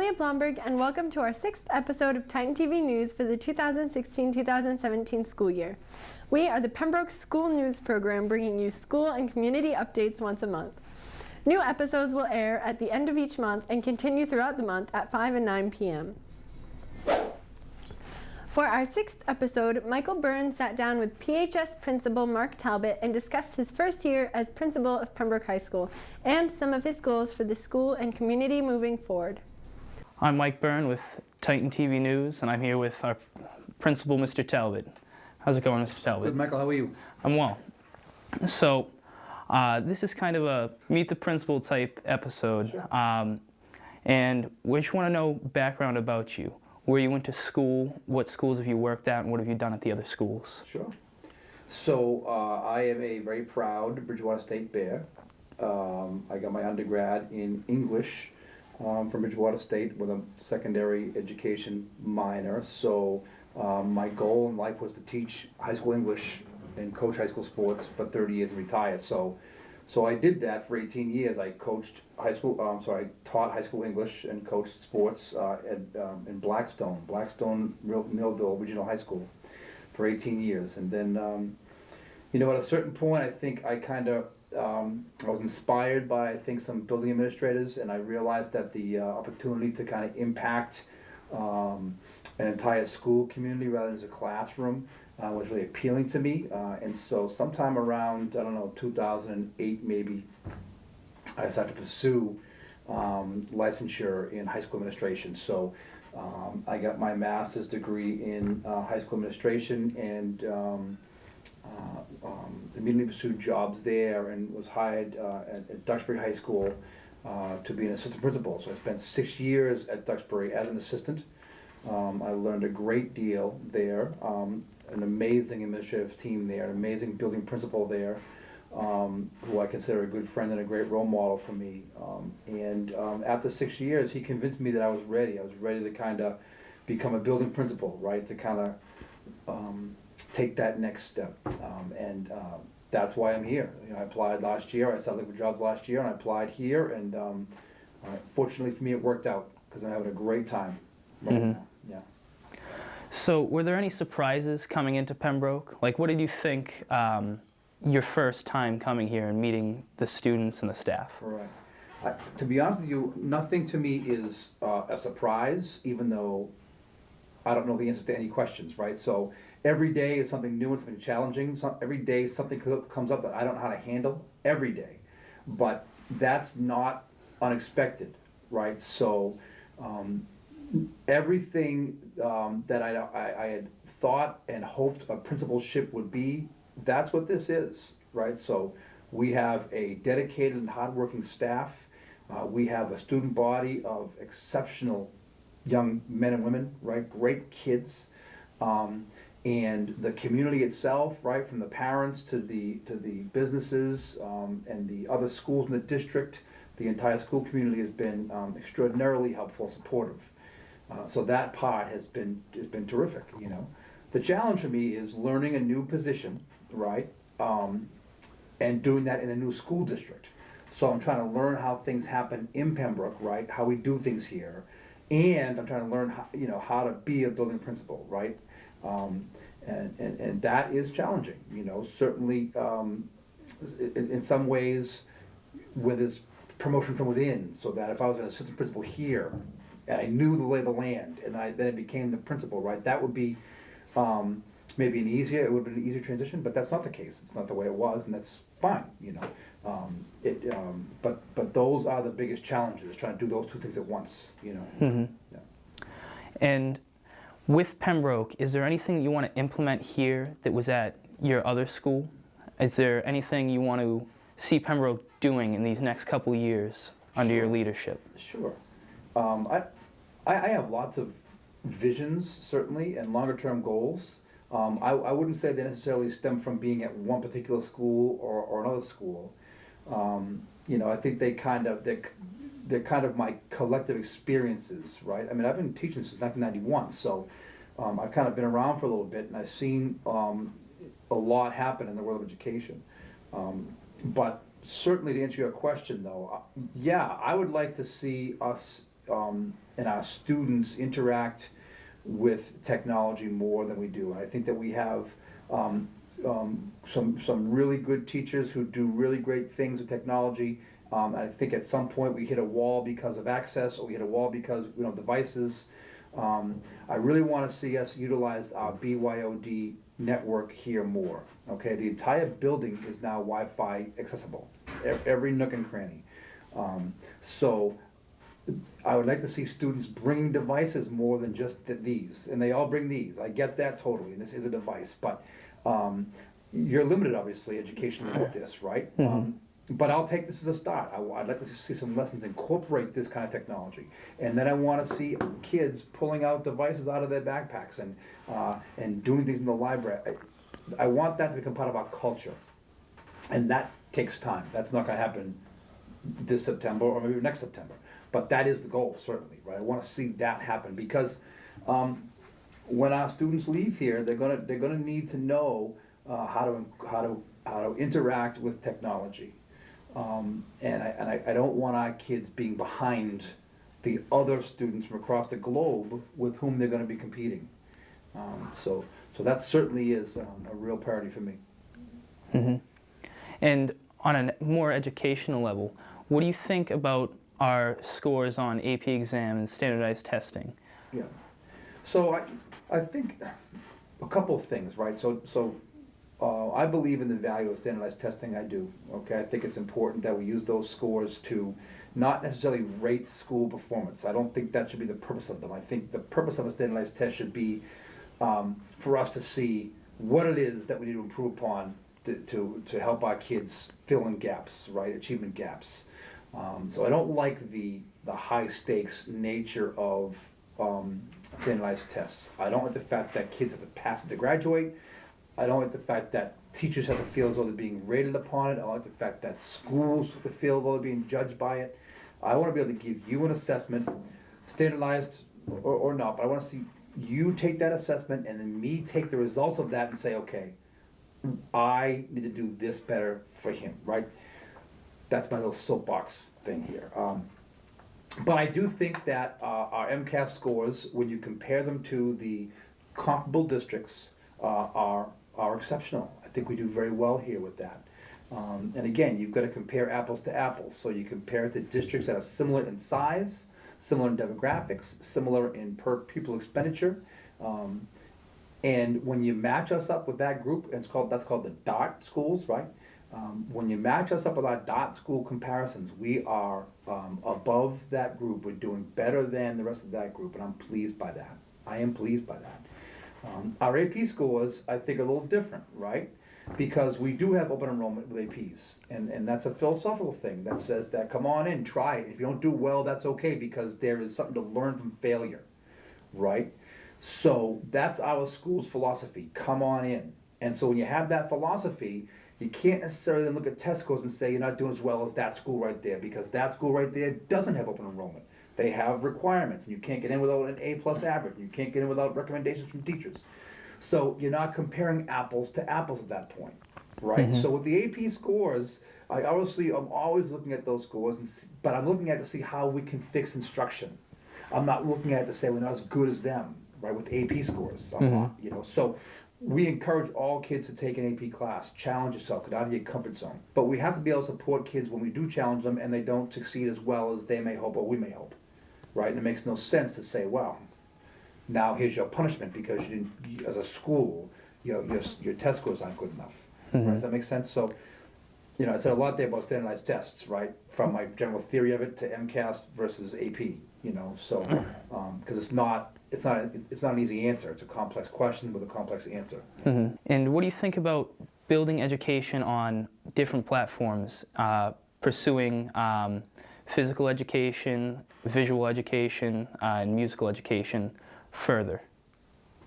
Natalie at Blomberg, and welcome to our 6th episode of Titan TV News for the 2016-2017 school year. We are the Pembroke School News Program, bringing you school and community updates once a month. New episodes will air at the end of each month and continue throughout the month at 5 and 9 p.m. For our 6th episode, Michael Byrne sat down with PHS Principal Marc Talbot and discussed his first year as principal of Pembroke High School and some of his goals for the school and community moving forward. I'm Mike Byrne with Titan TV News, and I'm here with our principal, Mr. Talbot. How's it going, Mr. Talbot? Good, Michael. How are you? I'm well. So, this is kind of a meet the principal type episode, Sure. And we just want to know background about you. Where you went to school, what schools have you worked at, and what have you done at the other schools? Sure. So I am a very proud Bridgewater State Bear. I got my undergrad in English from Bridgewater State with a secondary education minor. So my goal in life was to teach high school English and coach high school sports for 30 years and retire. So I did that for 18 years. I coached high school. I taught high school English and coached sports in Blackstone Millville Regional High School for 18 years. And then, at a certain point, I think I kind of I was inspired by some building administrators, and I realized that the opportunity to kind of impact an entire school community rather than as a classroom was really appealing to me, and so sometime around, 2008 maybe, I decided to pursue licensure in high school administration. So I got my master's degree in high school administration and immediately pursued jobs there and was hired at Duxbury High School to be an assistant principal. So I spent 6 years at Duxbury as an assistant. I learned a great deal there. An amazing administrative team there, an amazing building principal there, who I consider a good friend and a great role model for me. After 6 years, he convinced me that I was ready. I was ready to kind of become a building principal, right? To kind of take that next step. That's why I'm here. I applied last year. I started looking for jobs last year, and I applied here. And fortunately for me, it worked out because I'm having a great time right now. Yeah. So, were there any surprises coming into Pembroke? Like, what did you think your first time coming here and meeting the students and the staff? Right. To be honest with you, nothing to me is a surprise, even though I don't know the answers to any questions, right? So, every day is something new and something challenging. Every day something comes up that I don't know how to handle, every day. But that's not unexpected, right? So, everything that I had thought and hoped a principalship would be, that's what this is, right? So we have a dedicated and hardworking staff. We have a student body of exceptional young men and women, right? Great kids. And the community itself, right, from the parents to the businesses and the other schools in the district, the entire school community has been extraordinarily helpful and supportive. So that part has been terrific. The challenge for me is learning a new position, right, and doing that in a new school district. So I'm trying to learn how things happen in Pembroke, right, how we do things here, and I'm trying to learn how to be a building principal, right, and that is challenging. Certainly in some ways, with this promotion from within, so that if I was an assistant principal here, and I knew the lay of the land, and then it became the principal, right? That would be maybe it would have been an easier transition, but that's not the case. It's not the way it was, and that's fine, But those are the biggest challenges, trying to do those two things at once, Mm-hmm. Yeah. And with Pembroke, is there anything you want to implement here that was at your other school? Is there anything you want to see Pembroke doing in these next couple years under your leadership? Sure. I have lots of visions, certainly, and longer-term goals. I wouldn't say they necessarily stem from being at one particular school or another school. I think they're kind of my collective experiences, right? I mean, I've been teaching since 1991, so I've kind of been around for a little bit, and I've seen a lot happen in the world of education. But certainly, to answer your question, though, yeah, I would like to see us and our students interact with technology more than we do. And I think that we have some really good teachers who do really great things with technology. I think at some point we hit a wall because of access, or we hit a wall because devices. I really want to see us utilize our BYOD network here more. Okay, the entire building is now Wi-Fi accessible, every nook and cranny. So I would like to see students bringing devices more than just these, and they all bring these. I get that totally, and this is a device, but you're limited, obviously, educationally with this, right? But I'll take this as a start. I'd like to see some lessons incorporate this kind of technology, and then I want to see kids pulling out devices out of their backpacks and doing things in the library. I want that to become part of our culture, and that takes time. That's not going to happen this September or maybe next September, but that is the goal, certainly, right? I want to see that happen because when our students leave here, they're gonna need to know how to interact with technology. And I don't want our kids being behind the other students from across the globe with whom they're going to be competing. So that certainly is a real priority for me. And on a more educational level, what do you think about our scores on AP exam and standardized testing? Yeah. So I think a couple of things, right? So I believe in the value of standardized testing. I do. Okay, I think it's important that we use those scores to not necessarily rate school performance. I don't think that should be the purpose of them. I think the purpose of a standardized test should be for us to see what it is that we need to improve upon to help our kids fill in gaps, right? Achievement gaps. So I don't like the high stakes nature of standardized tests. I don't like the fact that kids have to pass it to graduate. I don't like the fact that teachers have to feel as though they're being rated upon it. I don't like the fact that schools have to feel as though they're being judged by it. I want to be able to give you an assessment, standardized or not, but I want to see you take that assessment and then me take the results of that and say, okay, I need to do this better for him, right? That's my little soapbox thing here. But I do think that our MCAS scores, when you compare them to the comparable districts, are exceptional. I think we do very well here with that. And again, you've got to compare apples to apples. So you compare it to districts that are similar in size, similar in demographics, similar in per pupil expenditure. And when you match us up with that group, that's called the DOT schools, right? When you match us up with our DOT school comparisons, we are above that group. We're doing better than the rest of that group, and I'm pleased by that. I am pleased by that. Our AP scores, I think, are a little different, right? Because we do have open enrollment with APs, and that's a philosophical thing that says that, come on in, try it. If you don't do well, that's okay, because there is something to learn from failure, right? So that's our school's philosophy, come on in. And so when you have that philosophy, you can't necessarily then look at test scores and say you're not doing as well as that school right there, because that school right there doesn't have open enrollment. They have requirements, and you can't get in without an A+ average, and you can't get in without recommendations from teachers. So you're not comparing apples to apples at that point, right? So with the AP scores, I'm always looking at those scores, but I'm looking at it to see how we can fix instruction. I'm not looking at it to say we're not as good as them, right, with AP scores. So we encourage all kids to take an AP class, challenge yourself, get out of your comfort zone. But we have to be able to support kids when we do challenge them and they don't succeed as well as they may hope or we may hope, right? And it makes no sense to say, well, now here's your punishment because you didn't, as a school, your test scores aren't good enough. Right? Does that make sense? So, I said a lot there about standardized tests, right? From my general theory of it to MCAS versus AP, so because it's not an easy answer. It's a complex question with a complex answer. And what do you think about building education on different platforms, pursuing physical education, visual education, and musical education further?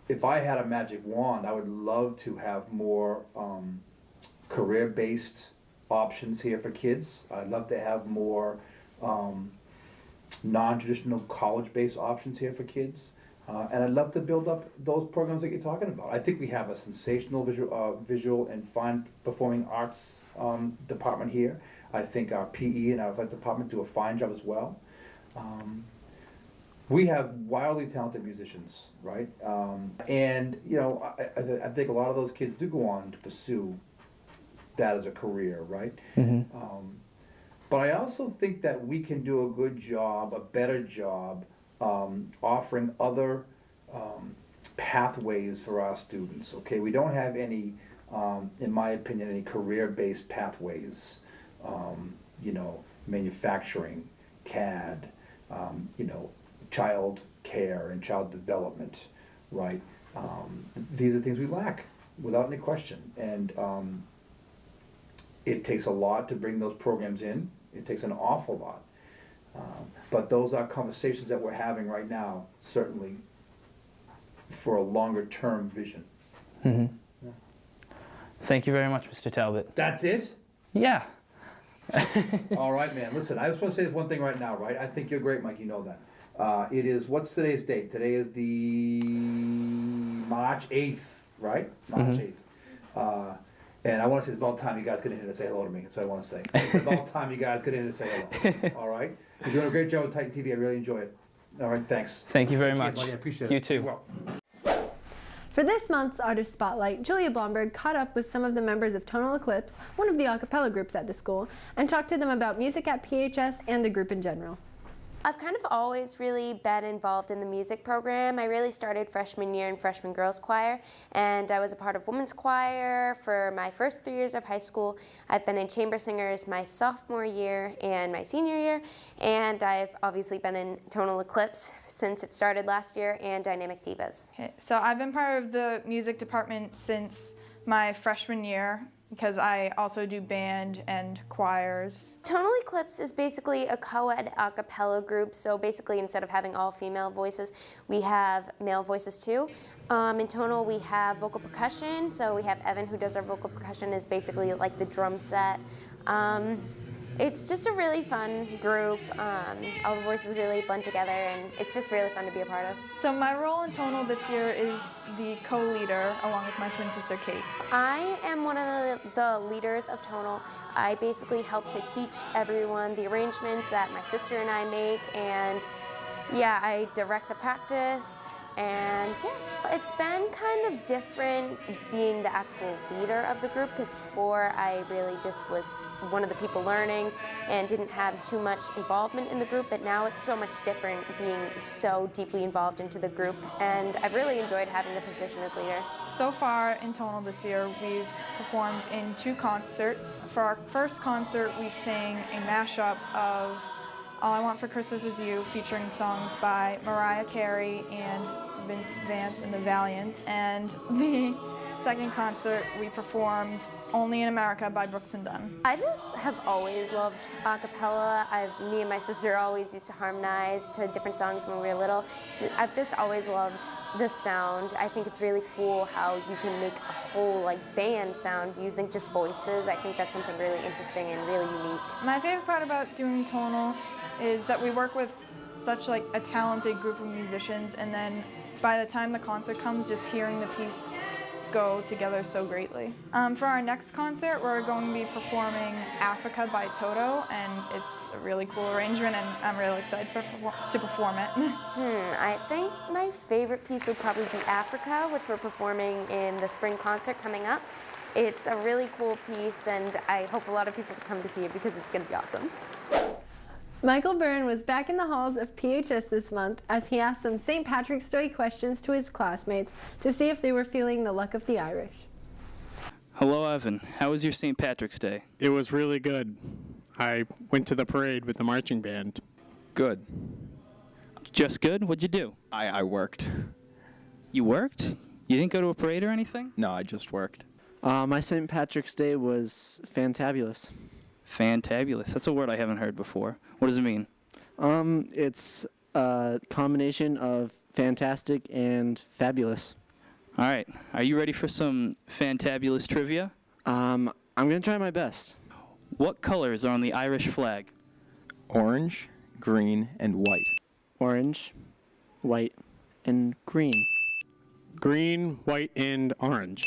If I had a magic wand, I would love to have more career-based options here for kids. I'd love to have more non-traditional college-based options here for kids. And I'd love to build up those programs that you're talking about. I think we have a sensational visual and fine performing arts department here. I think our PE and our athletic department do a fine job as well. we have wildly talented musicians, right? And you know, I think a lot of those kids do go on to pursue that as a career, right? But I also think that we can do a good job, a better job, offering other pathways for our students. Okay, we don't have any, in my opinion, any career-based pathways. You know, manufacturing, CAD, you know, child care and child development, right? These are things we lack, without any question. And it takes a lot to bring those programs in. It takes an awful lot. But those are conversations that we're having right now, certainly, for a longer term vision. Yeah. Thank you very much, Mr. Talbot. That's it? Yeah. All right, man. Listen, I just want to say this one thing right now, right? I think you're great, Mike. You know that. It is, what's today's date? Today is the March 8th, right? March 8th. And I want to say it's about time you guys get in here to say hello to me. That's what I want to say. It's about time you guys get in here to say hello. All right? You're doing a great job with Titan TV. I really enjoy it. All right, thanks. Thank you very much. Buddy, I appreciate it. You too. Well. For this month's Artist Spotlight, Julia Blomberg caught up with some of the members of Tonal Eclipse, one of the acapella groups at the school, and talked to them about music at PHS and the group in general. I've kind of always really been involved in the music program. I really started freshman year in freshman girls choir, and I was a part of women's choir for my first 3 years of high school. I've been in chamber singers my sophomore year and my senior year, and I've obviously been in Tonal Eclipse since it started last year, and Dynamic Divas. Okay, so I've been part of the music department since my freshman year, because I also do band and choirs. Tonal Eclipse is basically a co-ed a cappella group, so basically instead of having all female voices, we have male voices too. In Tonal we have vocal percussion, so we have Evan who does our vocal percussion, is basically like the drum set. It's just a really fun group. All the voices really blend together, and it's just really fun to be a part of. So my role in Tonal this year is the co-leader, along with my twin sister Kate. I am one of the leaders of Tonal. I basically help to teach everyone the arrangements that my sister and I make, and yeah, I direct the practice. And yeah, it's been kind of different being the actual leader of the group, because before I really just was one of the people learning and didn't have too much involvement in the group, but now it's so much different being so deeply involved into the group, and I've really enjoyed having the position as leader. So far in Tonal this year, we've performed in 2 concerts. For our first concert, we sang a mashup of All I Want for Christmas Is You, featuring songs by Mariah Carey and Vince Vance and the Valiant. And the second concert, we performed Only in America by Brooks and Dunn. I just have always loved a cappella. Me and my sister always used to harmonize to different songs when we were little. I've just always loved this sound. I think it's really cool how you can make a whole band sound using just voices. I think that's something really interesting and really unique. My favorite part about doing Tonal is that we work with such a talented group of musicians, and then by the time the concert comes, just hearing the piece go together so greatly. For our next concert, we're going to be performing Africa by Toto, and it's a really cool arrangement, and I'm really excited to perform it. I think my favorite piece would probably be Africa, which we're performing in the spring concert coming up. It's a really cool piece, and I hope a lot of people come to see it because it's going to be awesome. Michael Byrne was back in the halls of PHS this month as he asked some St. Patrick's Day questions to his classmates to see if they were feeling the luck of the Irish. Hello, Evan. How was your St. Patrick's Day? It was really good. I went to the parade with the marching band. Good. Just good? What'd you do? I worked. You worked? You didn't go to a parade or anything? No, I just worked. My St. Patrick's Day was fantabulous. Fantabulous. That's a word I haven't heard before. What does it mean? It's a combination of fantastic and fabulous. All right. Are you ready for some fantabulous trivia? I'm going to try my best. What colors are on the Irish flag? Orange, green, and white. Orange, white, and green. Green, white, and orange.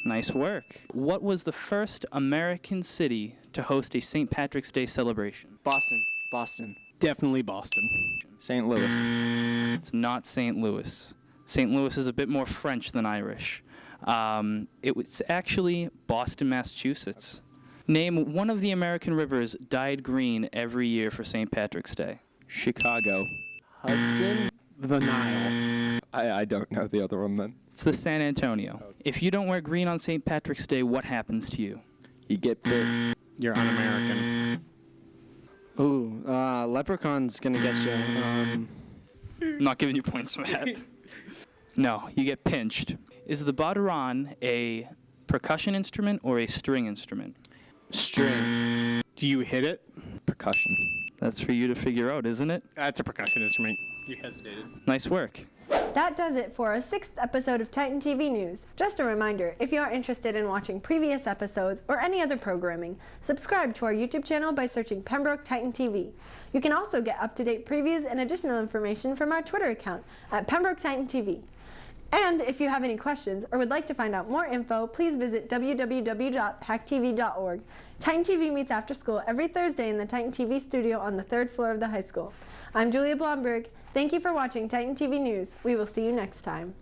Nice work. What was the first American city to host a St. Patrick's Day celebration? Boston. Boston. Definitely Boston. St. Louis. It's not St. Louis. St. Louis is a bit more French than Irish. It was actually Boston, Massachusetts. Name one of the American rivers dyed green every year for St. Patrick's Day. Chicago. Hudson. The Nile. I don't know the other one then. It's the San Antonio. If you don't wear green on St. Patrick's Day, what happens to you? You get bit. You're un-American. Ooh, leprechaun's gonna get you. I'm not giving you points for that. No, you get pinched. Is the bodhrán a percussion instrument or a string instrument? String. Do you hit it? Percussion. That's for you to figure out, isn't it? That's a percussion instrument. You hesitated. Nice work. That does it for our 6th episode of Titan TV News. Just a reminder, if you are interested in watching previous episodes or any other programming, subscribe to our YouTube channel by searching Pembroke Titan TV. You can also get up-to-date previews and additional information from our Twitter account at Pembroke Titan TV. And if you have any questions or would like to find out more info, please visit www.pactv.org. Titan TV meets after school every Thursday in the Titan TV studio on the 3rd floor of the high school. I'm Julia Blomberg. Thank you for watching Titan TV News. We will see you next time.